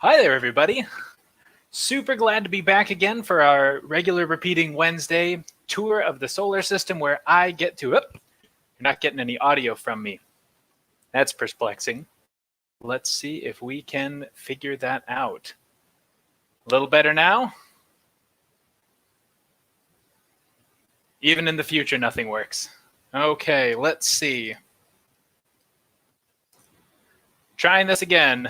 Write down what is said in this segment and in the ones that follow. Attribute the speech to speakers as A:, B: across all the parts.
A: Hi there, everybody. Super glad to be back again for our regular repeating Wednesday tour of the solar system where I get to. You're not getting any audio from me. That's perplexing. Let's see if we can figure that out. A little better now? Even in the future, nothing works. Okay, let's see. Trying this again.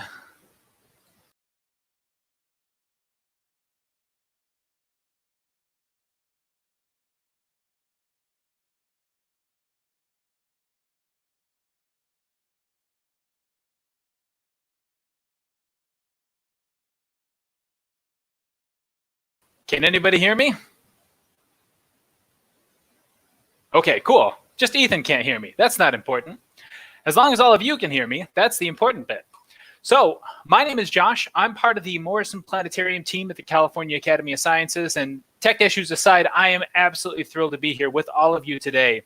A: Can anybody hear me? Okay, cool. Just Ethan can't hear me. That's not important. As long as all of you can hear me, that's the important bit. So, my name is Josh. I'm part of the Morrison Planetarium team at the California Academy of Sciences, and tech issues aside, I am absolutely thrilled to be here with all of you today.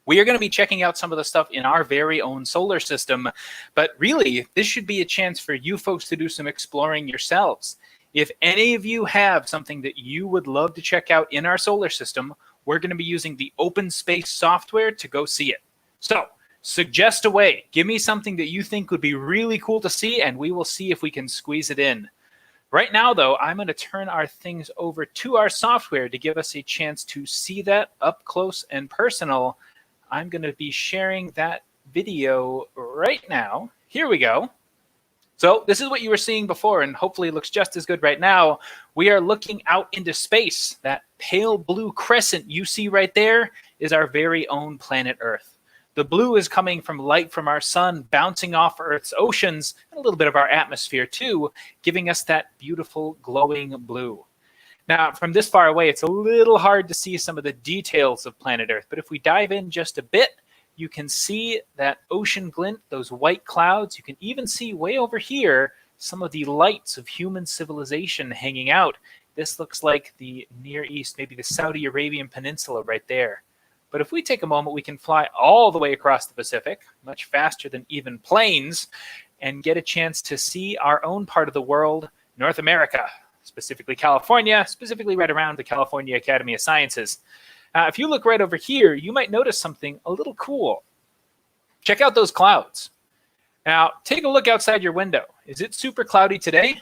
A: We are going to be checking out some of the stuff in our very own solar system, but really, this should be a chance for you folks to do some exploring yourselves. If any of you have something that you would love to check out in our solar system, we're going to be using the Open Space software to go see it. So, suggest away. Give me something that you think would be really cool to see, and we will see if we can squeeze it in. Right now, though, I'm going to turn our things over to our software to give us a chance to see that up close and personal. I'm going to be sharing that video right now. Here we go. So this is what you were seeing before, and hopefully it looks just as good right now. We are looking out into space. That pale blue crescent you see right there is our very own planet Earth. The blue is coming from light from our sun, bouncing off Earth's oceans, and a little bit of our atmosphere too, giving us that beautiful glowing blue. Now, from this far away, it's a little hard to see some of the details of planet Earth, but if we dive in just a bit, you can see that ocean glint, those white clouds. You can even see way over here some of the lights of human civilization hanging out. This looks like the Near East, maybe the Saudi Arabian Peninsula right there. But if we take a moment, we can fly all the way across the Pacific, much faster than even planes, and get a chance to see our own part of the world, North America, specifically California, specifically right around the California Academy of Sciences. If you look right over here, you might notice something a little cool. Check out those clouds. Now, take a look outside your window. Is it super cloudy today?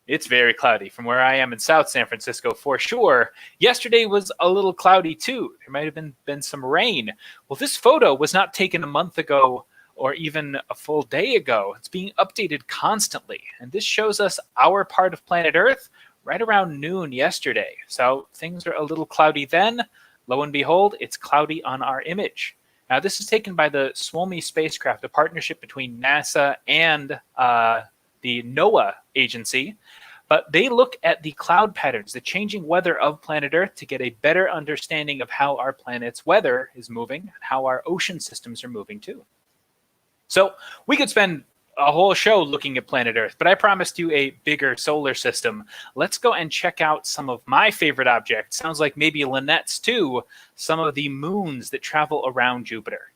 A: It's very cloudy from where I am in South San Francisco for sure. Yesterday was a little cloudy too. There might have been some rain. Well, this photo was not taken a month ago or even a full day ago. It's being updated constantly. And this shows us our part of planet Earth right around noon yesterday. So things are a little cloudy then. Lo and behold, it's cloudy on our image. Now, this is taken by the Suomi spacecraft, a partnership between NASA and the NOAA agency. But they look at the cloud patterns, the changing weather of planet Earth to get a better understanding of how our planet's weather is moving, and how our ocean systems are moving too. So we could spend a whole show looking at planet Earth, but I promised you a bigger solar system. Let's go and check out some of my favorite objects. Sounds like maybe Lynette's too, some of the moons that travel around Jupiter.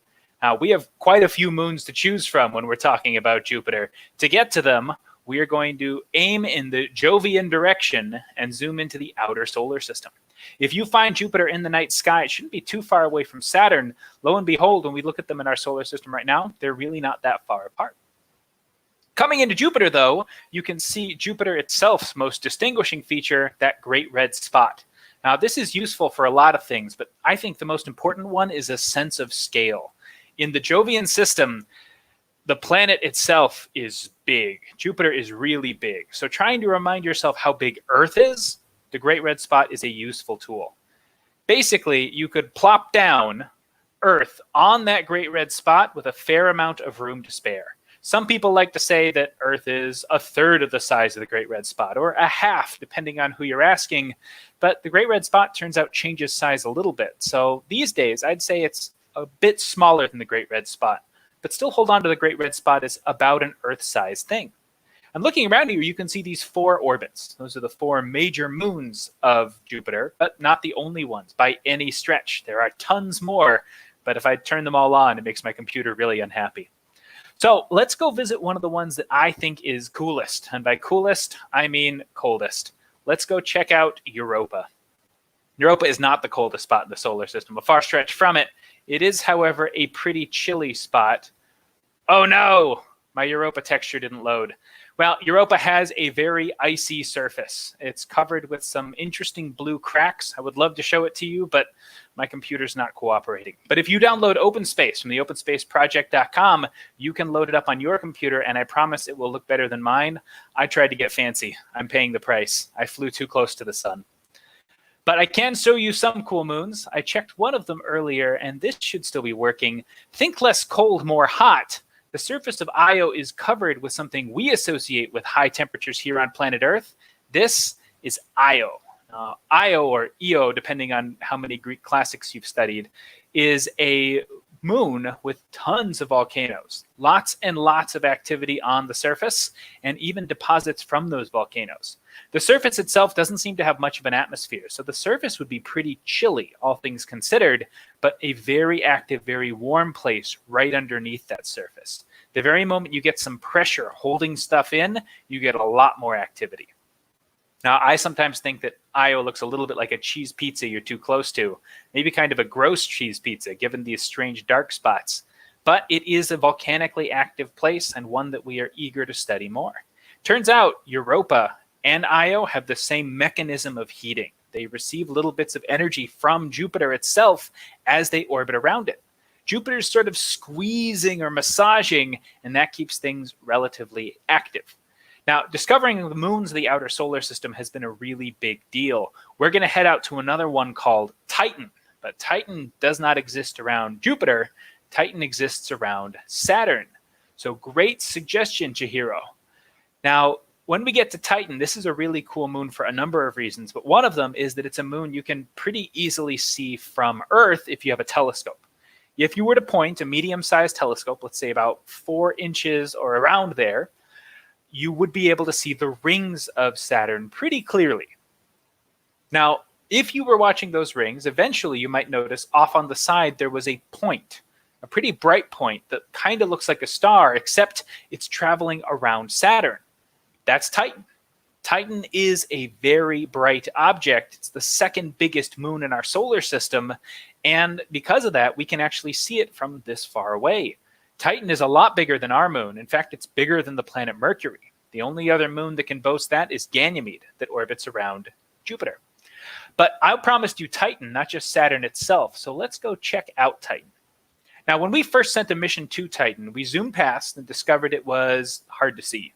A: We have quite a few moons to choose from when we're talking about Jupiter. To get to them, we are going to aim in the Jovian direction and zoom into the outer solar system. If you find Jupiter in the night sky, it shouldn't be too far away from Saturn. Lo and behold, when we look at them in our solar system right now, they're really not that far apart. Coming into Jupiter, though, you can see Jupiter itself's most distinguishing feature, that great red spot. Now, this is useful for a lot of things, but I think the most important one is a sense of scale. In the Jovian system, the planet itself is big. Jupiter is really big. So trying to remind yourself how big Earth is, the Great Red Spot is a useful tool. Basically, you could plop down Earth on that Great Red Spot with a fair amount of room to spare. Some people like to say that Earth is a third of the size of the Great Red Spot, or a half, depending on who you're asking. But the Great Red Spot turns out changes size a little bit. So these days, I'd say it's a bit smaller than the Great Red Spot. But still hold on to the Great Red Spot as about an Earth-sized thing. And looking around here, you can see these 4 orbits. Those are the 4 major moons of Jupiter, but not the only ones by any stretch. There are tons more, but if I turn them all on, it makes my computer really unhappy. So let's go visit one of the ones that I think is coolest. And by coolest, I mean coldest. Let's go check out Europa. Europa is not the coldest spot in the solar system, a far stretch from it. It is, however, a pretty chilly spot. Oh no, my Europa texture didn't load. Well, Europa has a very icy surface. It's covered with some interesting blue cracks. I would love to show it to you, but my computer's not cooperating. But if you download OpenSpace from the OpenSpaceProject.com, you can load it up on your computer, and I promise it will look better than mine. I tried to get fancy. I'm paying the price. I flew too close to the sun. But I can show you some cool moons. I checked one of them earlier, and this should still be working. Think less cold, more hot. The surface of Io is covered with something we associate with high temperatures here on planet Earth. This is Io. Io, or Io, depending on how many Greek classics you've studied, is a moon with tons of volcanoes, lots and lots of activity on the surface, and even deposits from those volcanoes. The surface itself doesn't seem to have much of an atmosphere, so the surface would be pretty chilly, all things considered, but a very active, very warm place right underneath that surface. The very moment you get some pressure holding stuff in, you get a lot more activity. Now, I sometimes think that Io looks a little bit like a cheese pizza you're too close to, maybe kind of a gross cheese pizza, given these strange dark spots. But it is a volcanically active place and one that we are eager to study more. Turns out Europa and Io have the same mechanism of heating. They receive little bits of energy from Jupiter itself as they orbit around it. Jupiter's sort of squeezing or massaging, and that keeps things relatively active. Now, discovering the moons of the outer solar system has been a really big deal. We're going to head out to another one called Titan, but Titan does not exist around Jupiter. Titan exists around Saturn. So great suggestion, Chihiro. Now, when we get to Titan, this is a really cool moon for a number of reasons, but one of them is that it's a moon you can pretty easily see from Earth if you have a telescope. If you were to point a medium-sized telescope, let's say about 4 inches or around there, you would be able to see the rings of Saturn pretty clearly. Now, if you were watching those rings, eventually you might notice off on the side there was a point, a pretty bright point that kind of looks like a star, except it's traveling around Saturn. That's Titan. Titan is a very bright object. It's the second biggest moon in our solar system, and because of that, we can actually see it from this far away. Titan is a lot bigger than our moon. In fact, it's bigger than the planet Mercury. The only other moon that can boast that is Ganymede, that orbits around Jupiter. But I promised you Titan, not just Saturn itself, so let's go check out Titan. Now, when we first sent a mission to Titan, we zoomed past and discovered it was hard to see.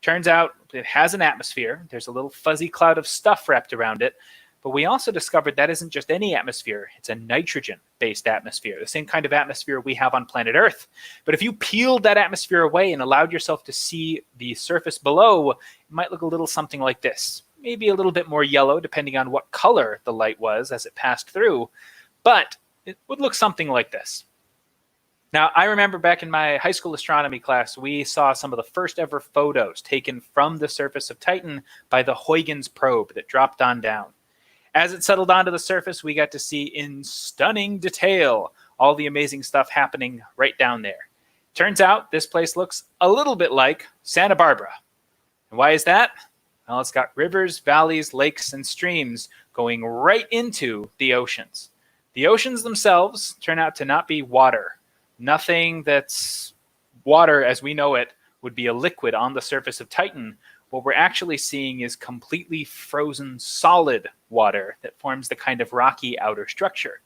A: Turns out it has an atmosphere. There's a little fuzzy cloud of stuff wrapped around it. But we also discovered that isn't just any atmosphere. It's a nitrogen-based atmosphere, the same kind of atmosphere we have on planet Earth. But if you peeled that atmosphere away and allowed yourself to see the surface below, it might look a little something like this. Maybe a little bit more yellow, depending on what color the light was as it passed through. But it would look something like this. Now, I remember back in my high school astronomy class, we saw some of the first ever photos taken from the surface of Titan by the Huygens probe that dropped on down. As it settled onto the surface, we got to see in stunning detail all the amazing stuff happening right down there. Turns out this place looks a little bit like Santa Barbara. And why is that? Well, it's got rivers, valleys, lakes, and streams going right into the oceans. The oceans themselves turn out to not be water. Nothing that's water as we know it would be a liquid on the surface of Titan. What we're actually seeing is completely frozen solid water that forms the kind of rocky outer structure.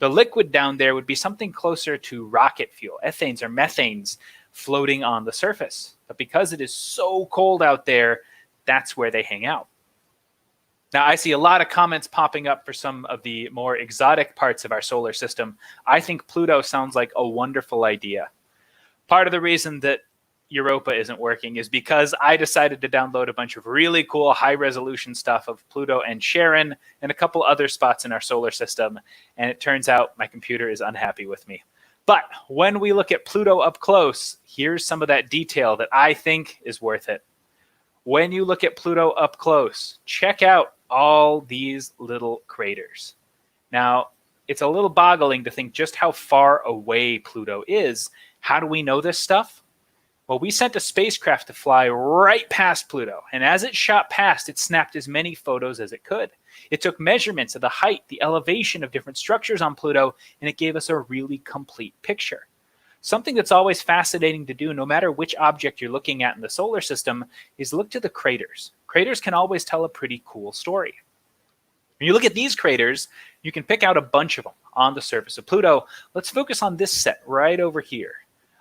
A: The liquid down there would be something closer to rocket fuel, ethanes or methanes floating on the surface. But because it is so cold out there, that's where they hang out. Now, I see a lot of comments popping up for some of the more exotic parts of our solar system. I think Pluto sounds like a wonderful idea. Part of the reason that Europa isn't working is because I decided to download a bunch of really cool high-resolution stuff of Pluto and Charon and a couple other spots in our solar system, and it turns out my computer is unhappy with me. But when we look at Pluto up close, here's some of that detail that I think is worth it. When you look at Pluto up close, check out all these little craters. Now, it's a little boggling to think just how far away Pluto is. How do we know this stuff? Well, we sent a spacecraft to fly right past Pluto, and as it shot past, it snapped as many photos as it could. It took measurements of the height, the elevation of different structures on Pluto, and it gave us a really complete picture. Something that's always fascinating to do, no matter which object you're looking at in the solar system, is look to the craters. Craters can always tell a pretty cool story. When you look at these craters, you can pick out a bunch of them on the surface of Pluto. Let's focus on this set right over here.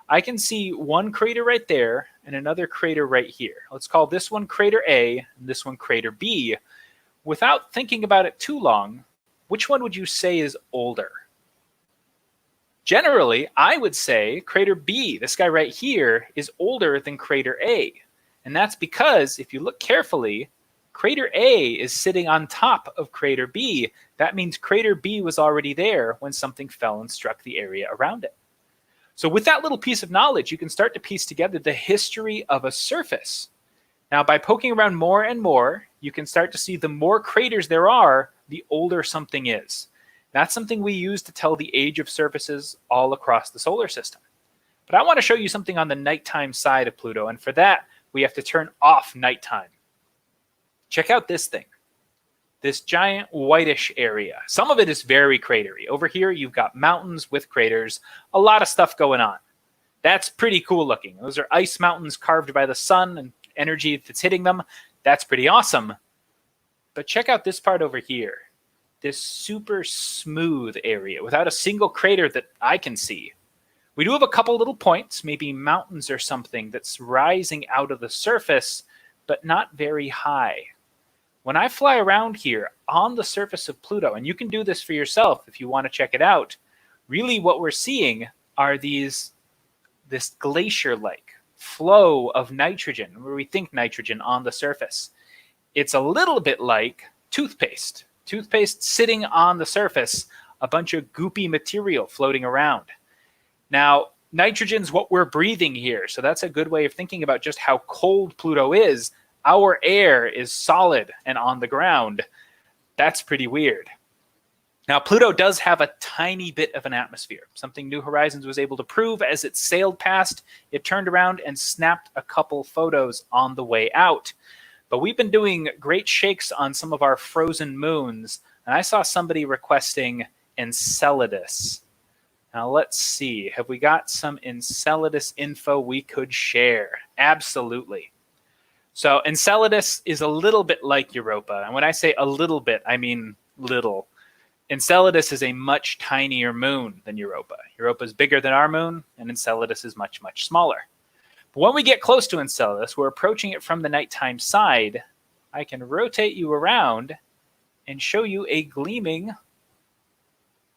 A: I can see one crater right there and another crater right here. Let's call this one crater A and this one crater B. Without thinking about it too long, which one would you say is older? Generally, I would say crater B, this guy right here, is older than crater A. And that's because if you look carefully, crater A is sitting on top of crater B. That means crater B was already there when something fell and struck the area around it. So with that little piece of knowledge, you can start to piece together the history of a surface. Now, by poking around more and more, you can start to see the more craters there are, the older something is. That's something we use to tell the age of surfaces all across the solar system. But I want to show you something on the nighttime side of Pluto, and for that, we have to turn off nighttime. Check out this thing. This giant whitish area. Some of it is very cratery. Over here, you've got mountains with craters, a lot of stuff going on. That's pretty cool looking. Those are ice mountains carved by the sun and energy that's hitting them. That's pretty awesome. But check out this part over here. This super smooth area without a single crater that I can see. We do have a couple little points, maybe mountains or something that's rising out of the surface, but not very high. When I fly around here on the surface of Pluto, and you can do this for yourself if you want to check it out, really what we're seeing are this glacier-like flow of nitrogen, where we think nitrogen on the surface. It's a little bit like toothpaste. Toothpaste sitting on the surface, a bunch of goopy material floating around. Now, nitrogen's what we're breathing here, so that's a good way of thinking about just how cold Pluto is. Our air is solid and on the ground. That's pretty weird. Now, Pluto does have a tiny bit of an atmosphere, something New Horizons was able to prove as it sailed past. It turned around and snapped a couple photos on the way out. But we've been doing great shakes on some of our frozen moons, and I saw somebody requesting Enceladus. Now, let's see. Have we got some Enceladus info we could share? Absolutely. So Enceladus is a little bit like Europa. And when I say a little bit, I mean little. Enceladus is a much tinier moon than Europa. Europa is bigger than our moon, and Enceladus is much, much smaller. But when we get close to Enceladus, we're approaching it from the nighttime side. I can rotate you around and show you a gleaming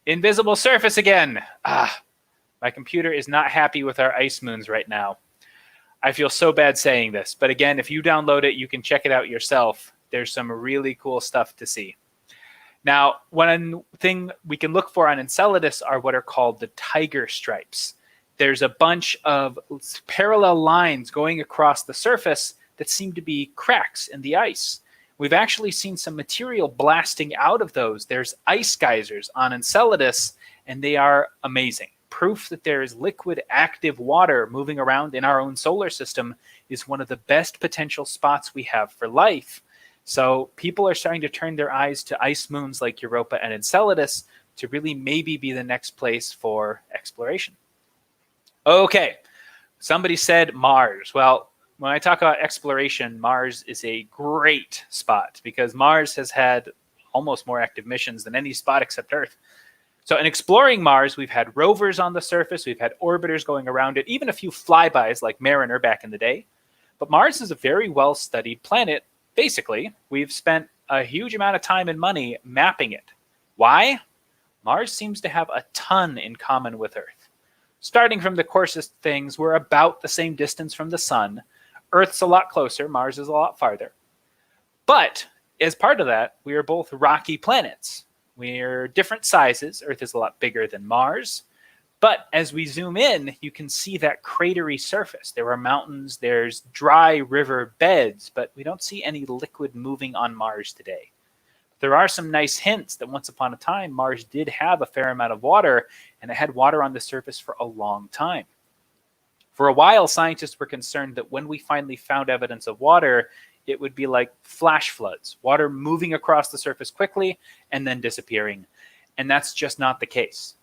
A: invisible surface again. My computer is not happy with our ice moons right now. I feel so bad saying this, but again, if you download it, you can check it out yourself. There's some really cool stuff to see. Now, one thing we can look for on Enceladus are what are called the tiger stripes. There's a bunch of parallel lines going across the surface that seem to be cracks in the ice. We've actually seen some material blasting out of those. There's ice geysers on Enceladus, and they are amazing. Proof that there is liquid, active water moving around in our own solar system is one of the best potential spots we have for life. So people are starting to turn their eyes to ice moons like Europa and Enceladus to really maybe be the next place for exploration. Okay, somebody said Mars. Well, when I talk about exploration, Mars is a great spot because Mars has had almost more active missions than any spot except Earth. So in exploring Mars, we've had rovers on the surface, we've had orbiters going around it, even a few flybys like Mariner back in the day. But Mars is a very well-studied planet. Basically, we've spent a huge amount of time and money mapping it. Why? Mars seems to have a ton in common with Earth. Starting from the coarsest things, we're about the same distance from the sun. Earth's a lot closer, Mars is a lot farther. But as part of that, we are both rocky planets. We're different sizes. Earth is a lot bigger than Mars. But as we zoom in, you can see that cratery surface. There are mountains, there's dry river beds, but we don't see any liquid moving on Mars today. There are some nice hints that once upon a time, Mars did have a fair amount of water, and it had water on the surface for a long time. For a while, scientists were concerned that when we finally found evidence of water, it would be like flash floods, water moving across the surface quickly and then disappearing. And that's just not the case.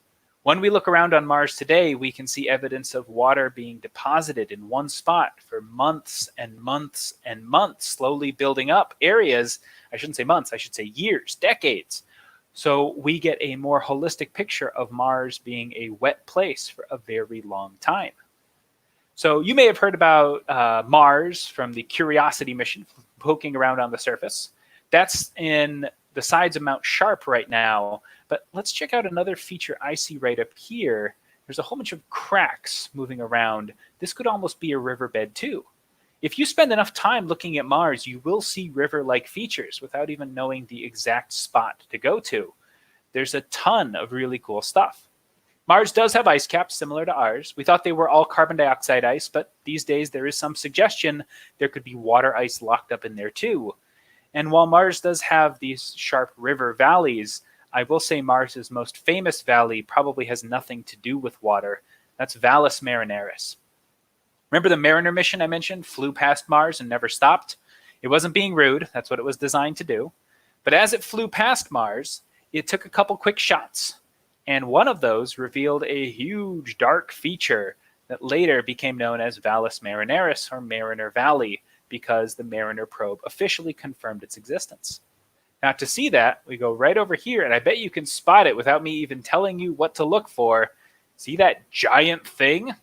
A: When we look around on Mars today, we can see evidence of water being deposited in one spot for months and months and months, slowly building up areas. I shouldn't say months, I should say years, decades. So we get a more holistic picture of Mars being a wet place for a very long time. So you may have heard about Mars from the Curiosity mission poking around on the surface. That's in the sides of Mount Sharp right now. But let's check out another feature I see right up here. There's a whole bunch of cracks moving around. This could almost be a riverbed too. If you spend enough time looking at Mars, you will see river-like features without even knowing the exact spot to go to. There's a ton of really cool stuff. Mars does have ice caps similar to ours. We thought they were all carbon dioxide ice, but these days there is some suggestion there could be water ice locked up in there too. And while Mars does have these sharp river valleys, I will say Mars's most famous valley probably has nothing to do with water. That's Valles Marineris. Remember the Mariner mission I mentioned flew past Mars and never stopped? It wasn't being rude. That's what it was designed to do. But as it flew past Mars, it took a couple quick shots. And one of those revealed a huge dark feature that later became known as Valles Marineris, or Mariner Valley, because the Mariner probe officially confirmed its existence. Now to see that, we go right over here, and I bet you can spot it without me even telling you what to look for. See that giant thing?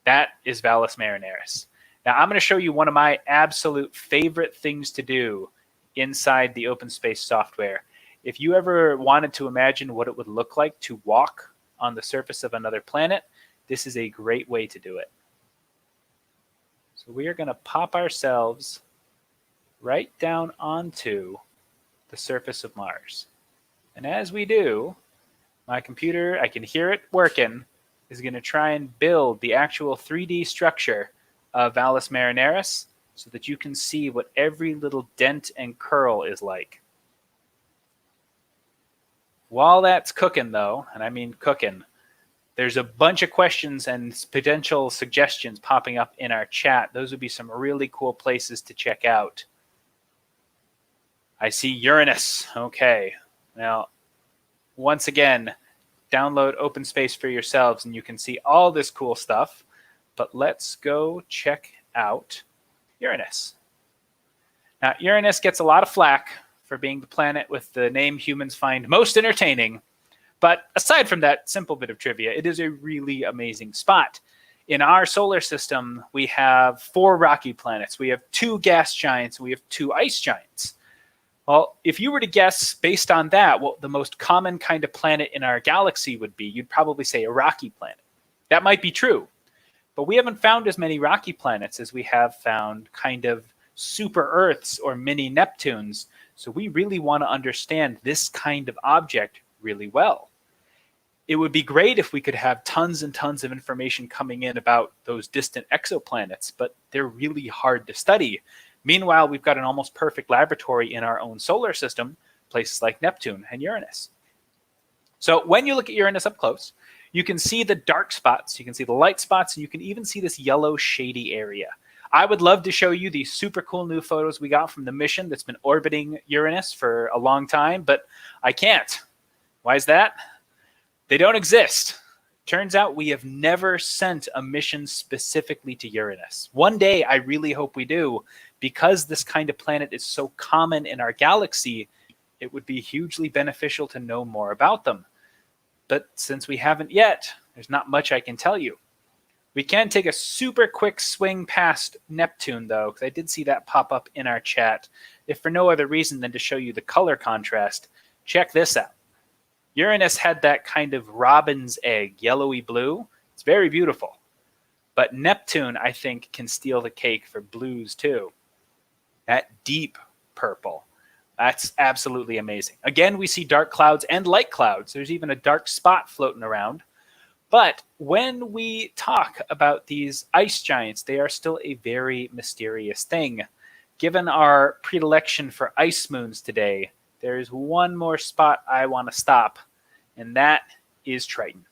A: That is Valles Marineris. Now I'm going to show you one of my absolute favorite things to do inside the OpenSpace software. If you ever wanted to imagine what it would look like to walk on the surface of another planet, this is a great way to do it. So we are going to pop ourselves right down onto the surface of Mars. And as we do, my computer, I can hear it working, is going to try and build the actual 3D structure of Valles Marineris so that you can see what every little dent and curl is like. While that's cooking, though, and I mean cooking, there's a bunch of questions and potential suggestions popping up in our chat. Those would be some really cool places to check out. I see Uranus. Okay. Now, once again, download OpenSpace for yourselves and you can see all this cool stuff. But let's go check out Uranus. Now, Uranus gets a lot of flack for being the planet with the name humans find most entertaining. But aside from that simple bit of trivia, it is a really amazing spot. In our solar system, we have 4 rocky planets. We have 2 gas giants. We have 2 ice giants. Well, if you were to guess based on that, what the most common kind of planet in our galaxy would be, you'd probably say a rocky planet. That might be true. But we haven't found as many rocky planets as we have found kind of super Earths or mini Neptunes. So we really want to understand this kind of object really well. It would be great if we could have tons and tons of information coming in about those distant exoplanets, but they're really hard to study. Meanwhile, we've got an almost perfect laboratory in our own solar system, places like Neptune and Uranus. So when you look at Uranus up close, you can see the dark spots, you can see the light spots, and you can even see this yellow shady area. I would love to show you these super cool new photos we got from the mission that's been orbiting Uranus for a long time, but I can't. Why is that? They don't exist. Turns out we have never sent a mission specifically to Uranus. One day, I really hope we do. Because this kind of planet is so common in our galaxy, it would be hugely beneficial to know more about them. But since we haven't yet, there's not much I can tell you. We can take a super quick swing past Neptune, though, because I did see that pop up in our chat. If for no other reason than to show you the color contrast, check this out. Uranus had that kind of robin's egg, yellowy blue. It's very beautiful. But Neptune, I think, can steal the cake for blues, too. That deep purple. That's absolutely amazing. Again, we see dark clouds and light clouds. There's even a dark spot floating around. But when we talk about these ice giants, they are still a very mysterious thing. Given our predilection for ice moons today, there is one more spot I want to stop, and that is Triton.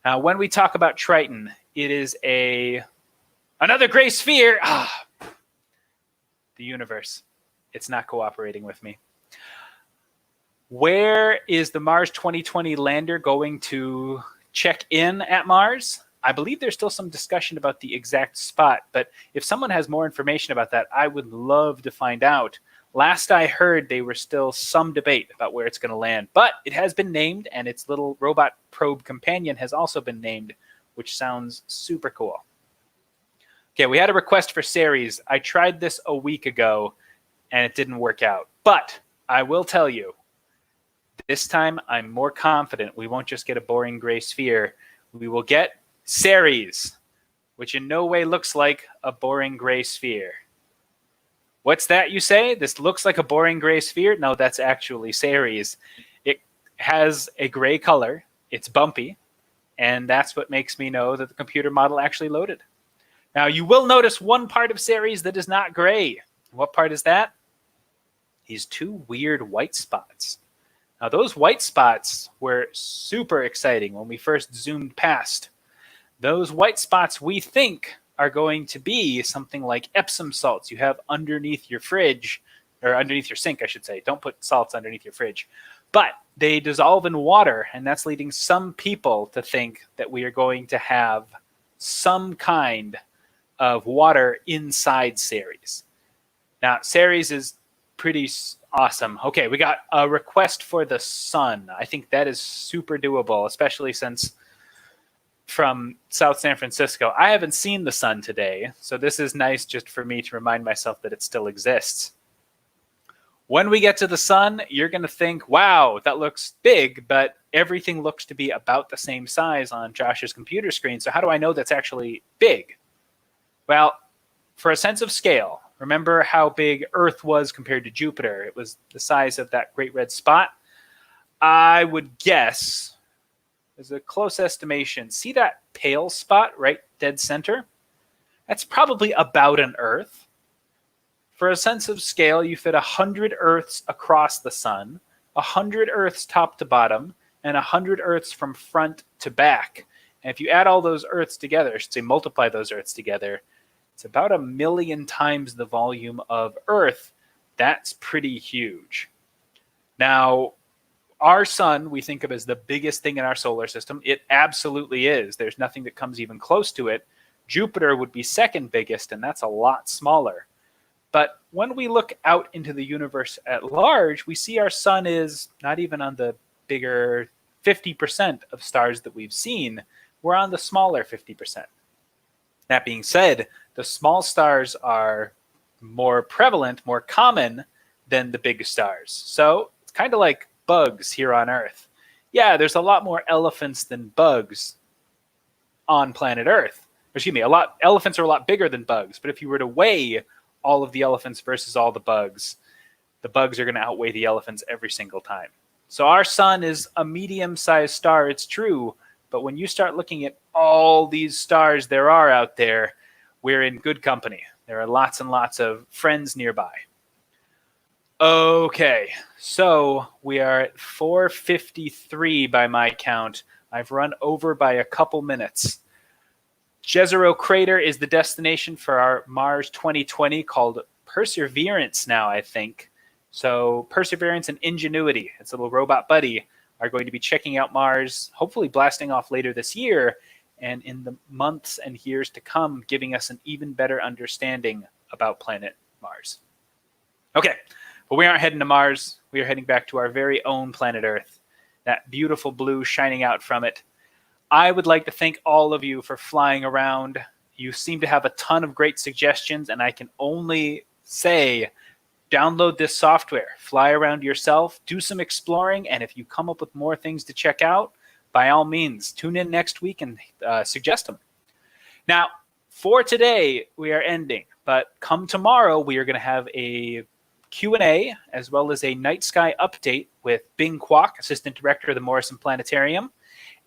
A: Now, when we talk about Triton, It is another gray sphere. The universe. It's not cooperating with me. Where is the Mars 2020 lander going to check in at Mars? I believe there's still some discussion about the exact spot, but if someone has more information about that, I would love to find out. Last I heard, there was still some debate about where it's going to land, but it has been named, and its little robot probe companion has also been named, which sounds super cool. Okay, we had a request for Ceres. I tried this a week ago, and it didn't work out. But I will tell you, this time I'm more confident we won't just get a boring gray sphere. We will get Ceres, which in no way looks like a boring gray sphere. What's that, you say? This looks like a boring gray sphere? No, that's actually Ceres. It has a gray color. It's bumpy. And that's what makes me know that the computer model actually loaded. Now, you will notice one part of Ceres that is not gray. What part is that? These two weird white spots. Now, those white spots were super exciting when we first zoomed past. Those white spots, we think, are going to be something like Epsom salts you have underneath your fridge, or underneath your sink, I should say. Don't put salts underneath your fridge. But they dissolve in water, and that's leading some people to think that we are going to have some kind of water inside Ceres. Now, Ceres is pretty awesome. Okay, we got a request for the sun. I think that is super doable, especially since from South San Francisco, I haven't seen the sun today, so this is nice just for me to remind myself that it still exists. When we get to the sun, you're going to think, wow, that looks big, but everything looks to be about the same size on Josh's computer screen, so how do I know that's actually big? Well, for a sense of scale, remember how big Earth was compared to Jupiter? It was the size of that great red spot. I would guess, as a close estimation, see that pale spot right dead center? That's probably about an Earth. For a sense of scale, you fit 100 Earths across the sun, 100 Earths top to bottom, and 100 Earths from front to back. And if you add all those Earths together, I should say multiply those Earths together, it's about 1 million times the volume of Earth. That's pretty huge. Now, our sun, we think of as the biggest thing in our solar system. It absolutely is. There's nothing that comes even close to it. Jupiter would be second biggest, and that's a lot smaller. But when we look out into the universe at large, we see our sun is not even on the bigger 50% of stars that we've seen. We're on the smaller 50%. That being said, the small stars are more prevalent, more common than the big stars. So it's kind of like bugs here on Earth. Yeah, there's a lot more elephants than bugs on planet Earth. Excuse me, elephants are a lot bigger than bugs. But if you were to weigh all of the elephants versus all the bugs are going to outweigh the elephants every single time. So our sun is a medium-sized star, it's true. But when you start looking at all these stars there are out there, we're in good company. There are lots and lots of friends nearby. Okay, so we are at 4:53 by my count. I've run over by a couple minutes. Jezero Crater is the destination for our Mars 2020, called Perseverance now, I think. So Perseverance and Ingenuity, its little robot buddy, are going to be checking out Mars, hopefully blasting off later this year, and in the months and years to come, giving us an even better understanding about planet Mars. Okay. But we aren't heading to Mars. We are heading back to our very own planet Earth, that beautiful blue shining out from it. I would like to thank all of you for flying around. You seem to have a ton of great suggestions, and I can only say, download this software, fly around yourself, do some exploring, and if you come up with more things to check out, by all means, tune in next week and suggest them. Now, for today, we are ending, but come tomorrow, we are going to have a Q&A, as well as a night sky update with Bing Kwok, Assistant Director of the Morrison Planetarium.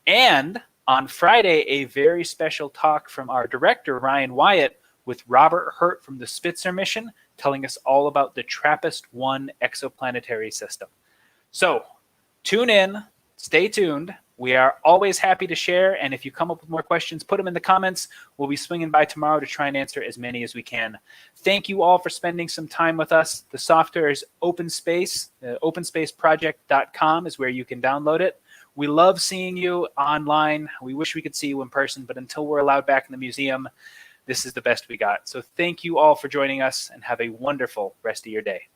A: And on Friday, a very special talk from our director, Ryan Wyatt, with Robert Hurt from the Spitzer mission, telling us all about the TRAPPIST-1 exoplanetary system. So tune in, stay tuned, We are always happy to share, and if you come up with more questions, put them in the comments. We'll be swinging by tomorrow to try and answer as many as we can. Thank you all for spending some time with us. The software is OpenSpace. OpenSpaceProject.com is where you can download it. We love seeing you online. We wish we could see you in person, but until we're allowed back in the museum, this is the best we got. So thank you all for joining us, and have a wonderful rest of your day.